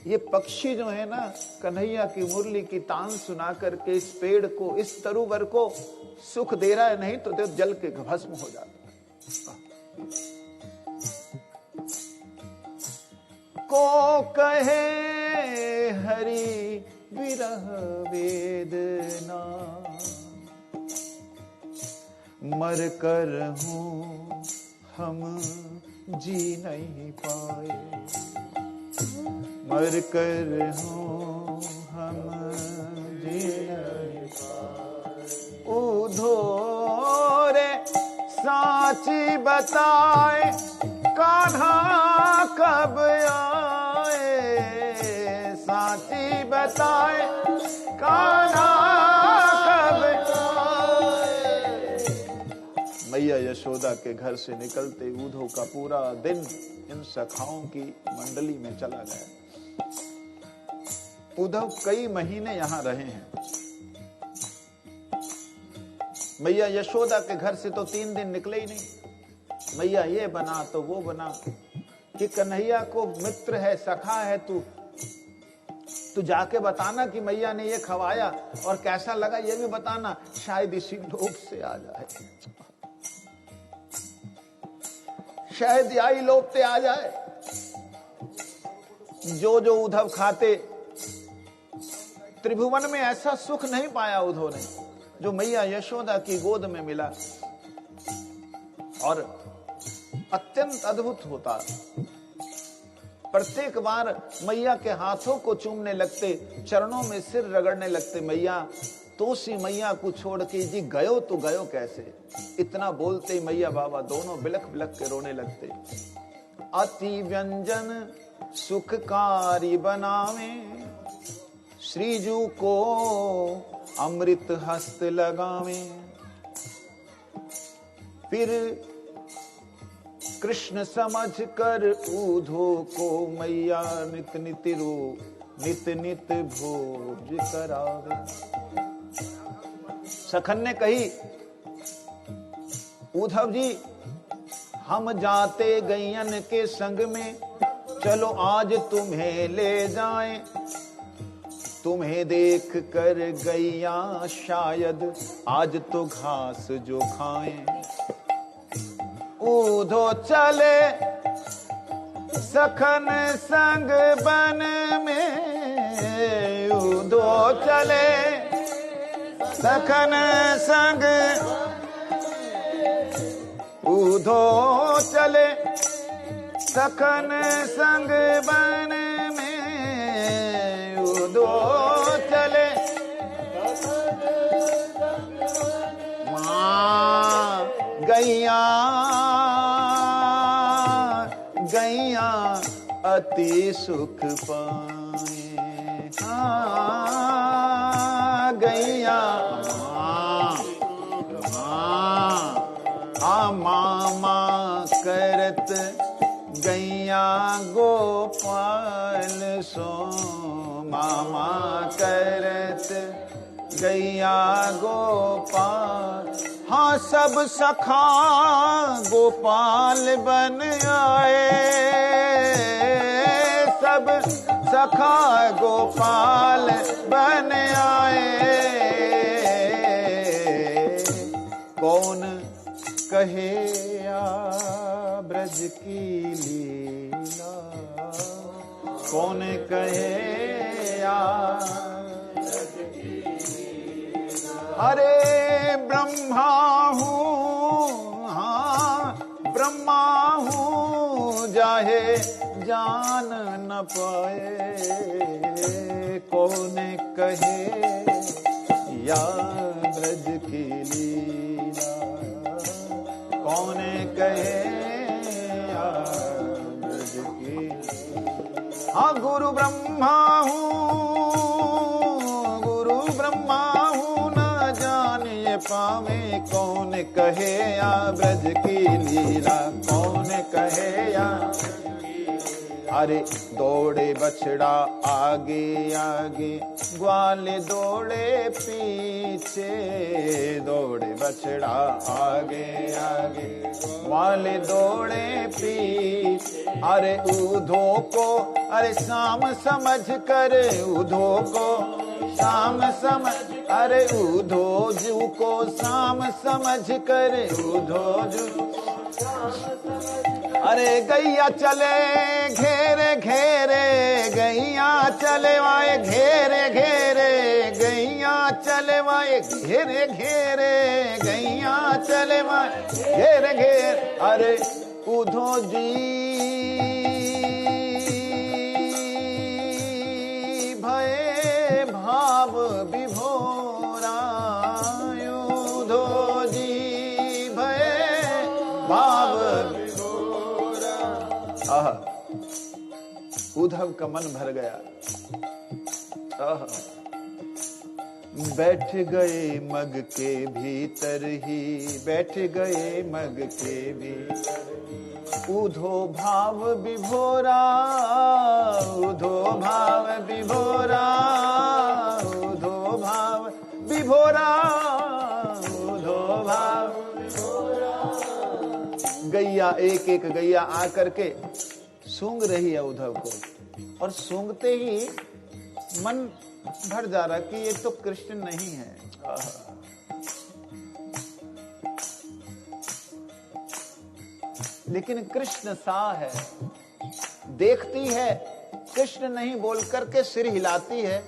ये पक्षी जो है ना, कन्हैया की मुरली की तान सुना करके इस पेड़ को, इस तरुवर को सुख दे रहा है, नहीं तो जल के भस्म हो जाता। को कहे हरि विरह वेदना, मर कर हूं हम जी नहीं पाए, मर कर हूं हम जी नहीं पाए। उधो रे साची बताए कान्हा कब आए, साची बताए कान्हा कब आए। मैया यशोदा के घर से निकलते उधो का पूरा दिन इन सखाओं की मंडली में चला गया। उद्धव कई महीने यहां रहे हैं। मैया यशोदा के घर से तो 3 दिन निकले ही नहीं। मैया ये बना तो वो बना कि कन्हैया को मित्र है, सखा है, तू जाके बताना कि मैया ने ये खवाया और कैसा लगा ये भी बताना, शायद इसी लोक से आ जाए, शायद यही लोक पे आ जाए। जो जो उद्धव खाते, त्रिभुवन में ऐसा सुख नहीं पाया उद्धव ने जो मैया यशोदा की गोद में मिला। और अत्यंत अद्भुत होता प्रत्येक बार मैया के हाथों को चूमने लगते, चरणों में सिर रगड़ने लगते। मैया तो सी मैया को छोड़ के जी गयो तो गयो कैसे। इतना बोलते मैया बाबा दोनों बिलख बिलख के रोने लगते। अति व्यंजन सुखकारी बनावे, श्रीजू को अमृत हस्त लगावे। फिर कृष्ण समझ कर ऊधो को मैया नित नित भोज करावे। सखन ने कही, उद्धव जी हम जाते गैयन के संग में, चलो आज तुम्हें ले जाएं। तुम्हें देख कर गैया शायद आज तो घास जो खाएं। ऊधो चले सखन संग बन में, ऊधो चले सखन संग, ऊधो चले सखन संग बन में, ऊधो चले माँ गैया गैया अति सुख पाए। हाँ गैया मामा करत गैया गोपाल सो, मामा करत गैया गोपाल। हाँ सब सखा गोपाल बन आए, सब सखा गोपाल बन आए। कौन कहे या ब्रज की लीला, कौन कहे या अरे ब्रह्मा हूँ, हाँ ब्रह्मा हूँ जाहे जान न पाए। कौन कहे या ब्रज की लीला, कौन कहे या ब्रज की। हाँ गुरु ब्रह्मा हूँ, गुरु ब्रह्मा हूँ न जाने पावे। कौन कहे या ब्रज की लीला, कौन कहे या। अरे दौड़े बछड़ा आगे आगे, ग्वाल दौड़े पीछे। दौड़े बछड़ा आगे आगे, ग्वाल दौड़े पीछे। अरे ऊधो को अरे शाम समझ कर, ऊधो को शाम समझ, अरे ऊधो जू को शाम समझ कर, ऊधो जू। अरे गैया चले घेरे घेरे, गैया चले वाए घेरे घेरे, गैया चले वाए घेरे घेरे, गैया चले वाए घेरे घेरे। अरे ऊधो जी भये भाव विभोरा, ऊधो जी भये भाव। उद्धव का मन भर गया। बैठ गए मग के भीतर ही, बैठ गए मग के भीतर। ऊधो भाव विभोरा, ऊधो भाव विभोरा, ऊधो भाव विभोरा, ऊधो भाव विभोरा। गैया एक एक गैया आकर के सूंघ रही है उद्धव को, और सूंघते ही मन भर जा रहा कि ये तो कृष्ण नहीं है। लेकिन कृष्ण सा है। देखती है, कृष्ण नहीं बोल करके सिर हिलाती है,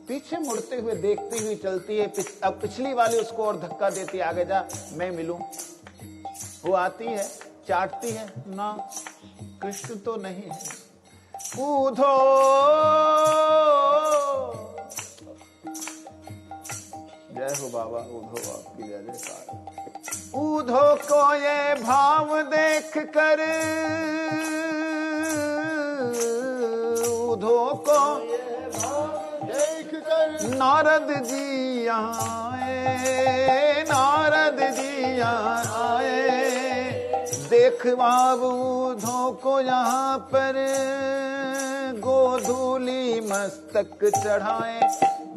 पीछे मुड़ते हुए देखती हुई चलती है। अब पिछली वाली उसको और धक्का देती है, आगे जा मैं मिलूं। वो आती है, चाटती है, ना कृष्ण तो नहीं है। ऊधो जय हो बाबा, ऊधो आपकी जय जयकार। ऊधो को ये भाव देख कर, ऊधो को ये भाव देख कर नारद जी यहाँ आए, नारद जी यहाँ आए। देख बाबू ऊधो को यहाँ पर गोधूली मस्तक चढ़ाए,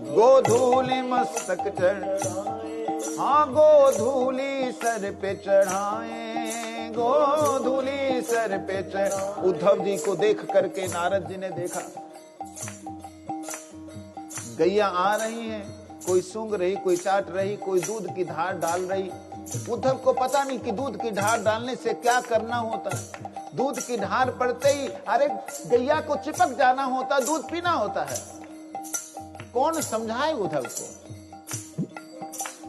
गोधूली मस्तक चढ़ाए, हाँ गोधूली सर पे चढ़ाए, गोधूली सर पे चढ़। उद्धव जी को देख करके नारद जी ने देखा, गैया आ रही हैं, कोई सूंघ रही, कोई चाट रही, कोई दूध की धार डाल रही। उद्धव को पता नहीं कि दूध की धार डालने से क्या करना होता है। दूध की धार पड़ते ही अरे गैया को चिपक जाना होता, दूध पीना होता है। कौन समझाए उद्धव को?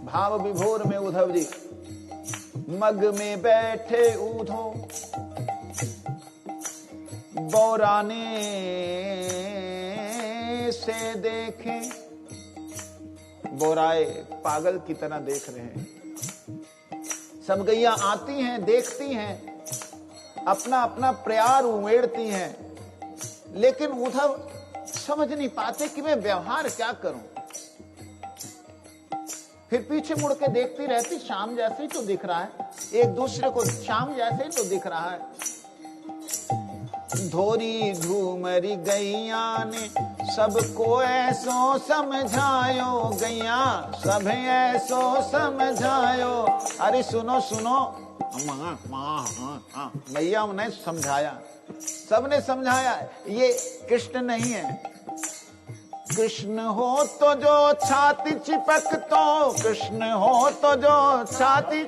भाव विभोर में उद्धव जी मग में बैठे ऊधो, बौराने से देखे। बोराए पागल की तरह देख रहे हैं। सब गैया आती हैं, देखती हैं, अपना अपना प्यार उमेड़ती हैं, लेकिन उद्धव समझ नहीं पाते कि मैं व्यवहार क्या करूं। फिर पीछे मुड़ के देखती रहती, शाम जैसे ही तो दिख रहा है, एक दूसरे को शाम जैसे ही तो दिख रहा है। धोरी घूमरी गैया ने सबको ऐसो समझायो, गैया सब ऐसो समझायो। अरे सुनो सुनो, गैया ने समझाया, सबने समझाया, ये कृष्ण नहीं है। कृष्ण हो तो जो छाती चिपक तो, कृष्ण हो तो जो छाती,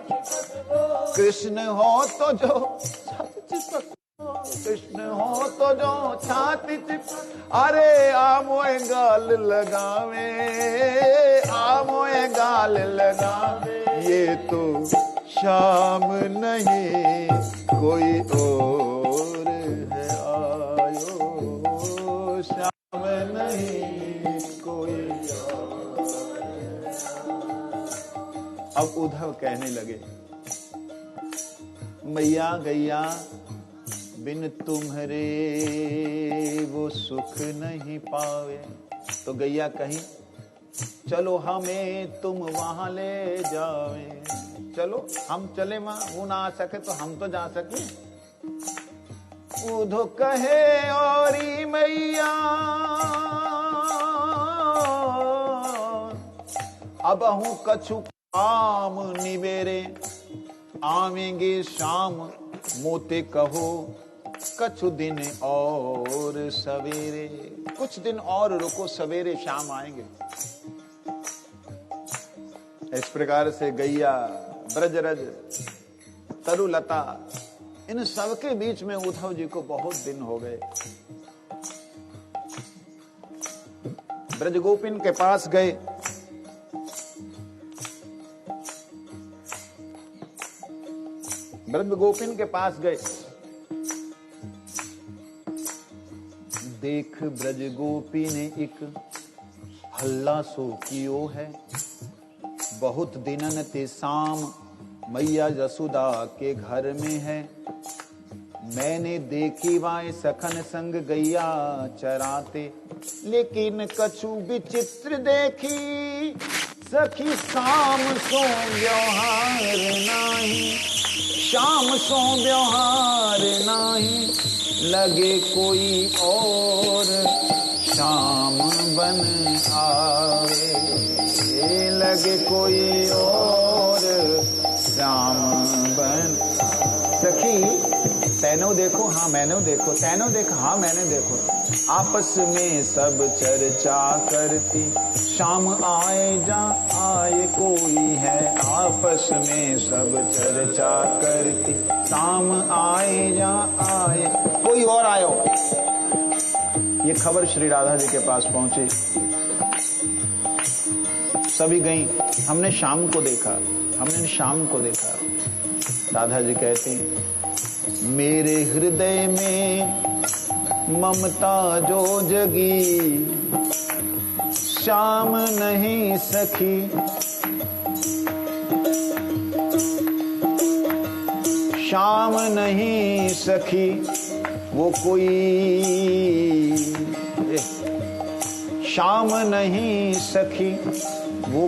कृष्ण हो तो जो छाती चिपक, कृष्ण हो तो जो छाती चिपक। अरे आमोए गाल लगावे, आमोए गाल लगावे। ये तो शाम नहीं कोई और है आयो, शाम नहीं कोई और। अब उद्धव कहने लगे, मैया गैया बिन तुम्हारे वो सुख नहीं पावे। तो गैया कहीं चलो हमें तुम वहां ले जावे, चलो हम चले वहां, वो ना आ सके तो हम तो जा सके। ऊधो कहे औरी मैया अब हूं कछु काम निवेरे, आवेंगे शाम मोते कहो कछु दिन और सवेरे। कुछ दिन और रुको, सवेरे शाम आएंगे। इस प्रकार से गैया, ब्रजरज, तरुलता, इन सबके बीच में उद्धव जी को बहुत दिन हो गए। ब्रज गोपिन के पास गए, ब्रज गोपिन के पास गए। देख ब्रज गोपी ने एक हल्ला सो कियो है, बहुत दिनन ते शाम मैया जसुदा के घर में है। मैंने देखी वाए सखन संग गैया चराते, लेकिन कछु विचित्र देखी सखी शाम सो व्यवहार नाही, शाम सो व्यवहार नाही। लगे कोई और शाम बन आवे, लगे कोई और शाम बन। सखी तैनो देखो, हाँ मैंने देखो, तैनो देखो, हाँ मैंने देखो। आपस में सब चर्चा करती, शाम आए जा आए कोई है। आपस में सब चर्चा करती, शाम आए जा आए कोई और आयो। ये खबर श्री राधा जी के पास पहुंची। सभी गई, हमने शाम को देखा, हमने शाम को देखा। राधा जी कहती, मेरे हृदय में ममता जो जगी, श्याम नहीं सखी। श्याम नहीं सखी वो कोई, श्याम नहीं सखी वो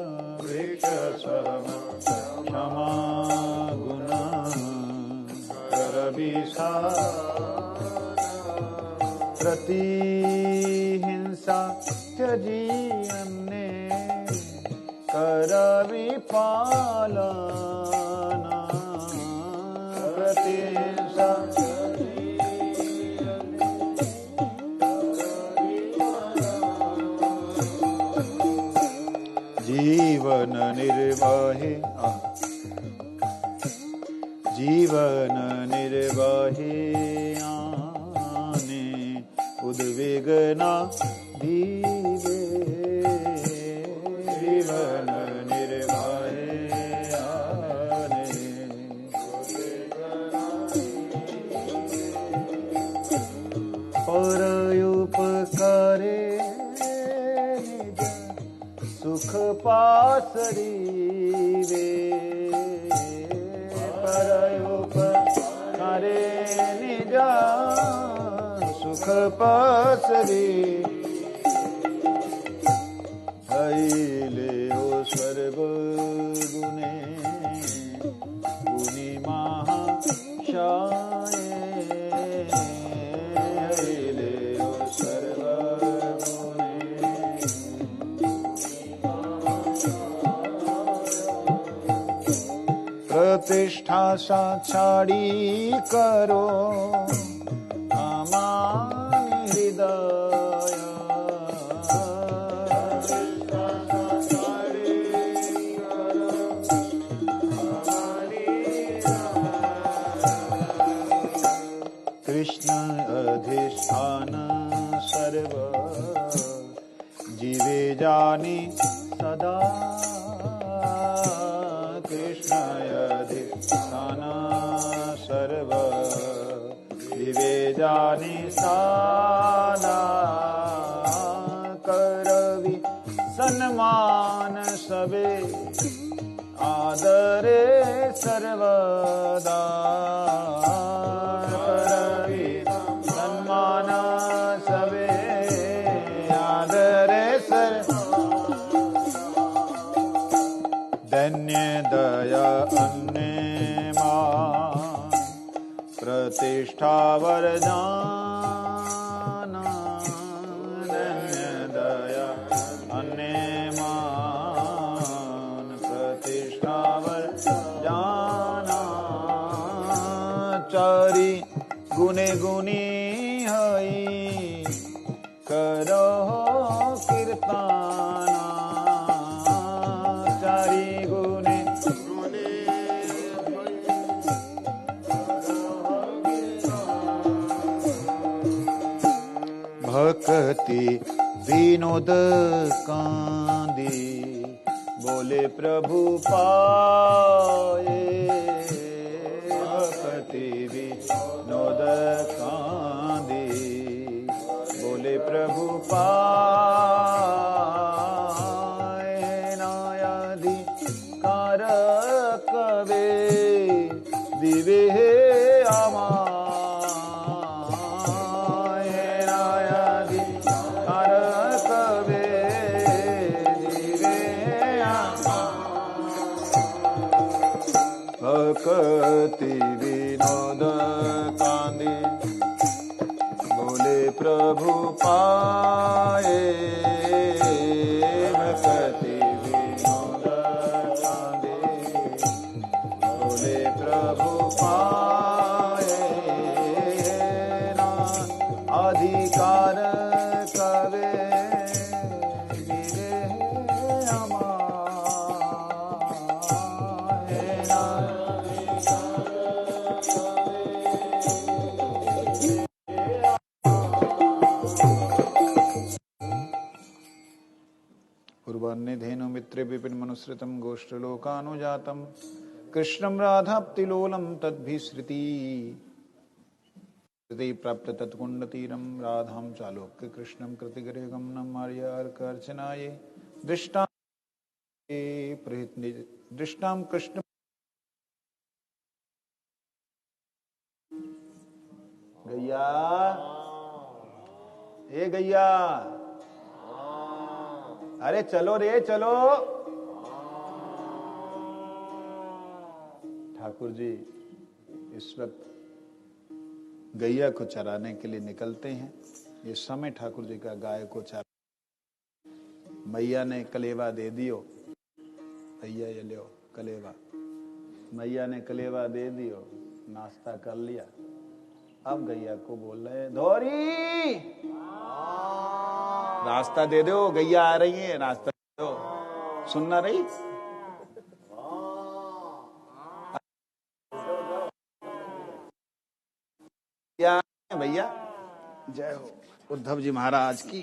प्रतिहिंसा त्यजी हमने करवी पालना प्रतिहिंसा जीवन निर्वाहे जीवन निर्वाहे आने उद्विग्ना धीरे जीवन निर्वाहे आने परोपकारे सुख पासरी वे परोपकारे निजा सुख पासरी हईले ओ सर्व गुणे गुणी महाशाय हईले ओ सर्व गुणे प्रतिष्ठा साक्षाड़ी करो अमानि हृदय कृष्ण अधिष्ठान सर्व जीवे जानी सदा कृष्ण अधिष्ठान सर्व जीवे जानी सदा करवी सन्मान सबे आदरे सर्वदा करवी सन्मान सबे आदरे धन्य दया अन्य मान प्रतिष्ठा वरदाना धन्य दया अन्य मान प्रतिष्ठा वरदाना चारि गुणे गुणी हई करो कीर्तना चारि गुणे भक्ति विनोद कांदी बोले प्रभु पाए भक्ति विनोद कांदी बोले प्रभु पाए नायाधिकार कवे दिवे आमा भक्ति विनोद कांदी बोले प्रभु पाए भक्ति विनोद कांदी बोले प्रभु पाए अधिकार कवे पूर्वान्यधेनु मित्रे विपिन मनुसृतं गोष्ठलोकानुजातं कृष्णं राधाप्तिलोलं तद्भिश्रुति प्राप्त तत्कुण्डतीरं राधां चालोक्य कृष्णं कृतिगृहगमनं मार्यार्कार्चनाये दृष्टां कृष्ण गैया ए गैया अरे चलो रे चलो। ठाकुर जी इस वक्त गैया को चराने के लिए निकलते हैं। ये समय ठाकुर जी का गाय को चरा। मैया ने कलेवा दे दियो, भैया ये लो कलेवा। मैया ने कलेवा दे दियो, नाश्ता कर लिया। अब गैया को बोल रहे धोरी रास्ता दे दो, गैया आ रही है, रास्ता दे दो। सुनना रही क्या भैया। जय हो उद्धव जी महाराज की।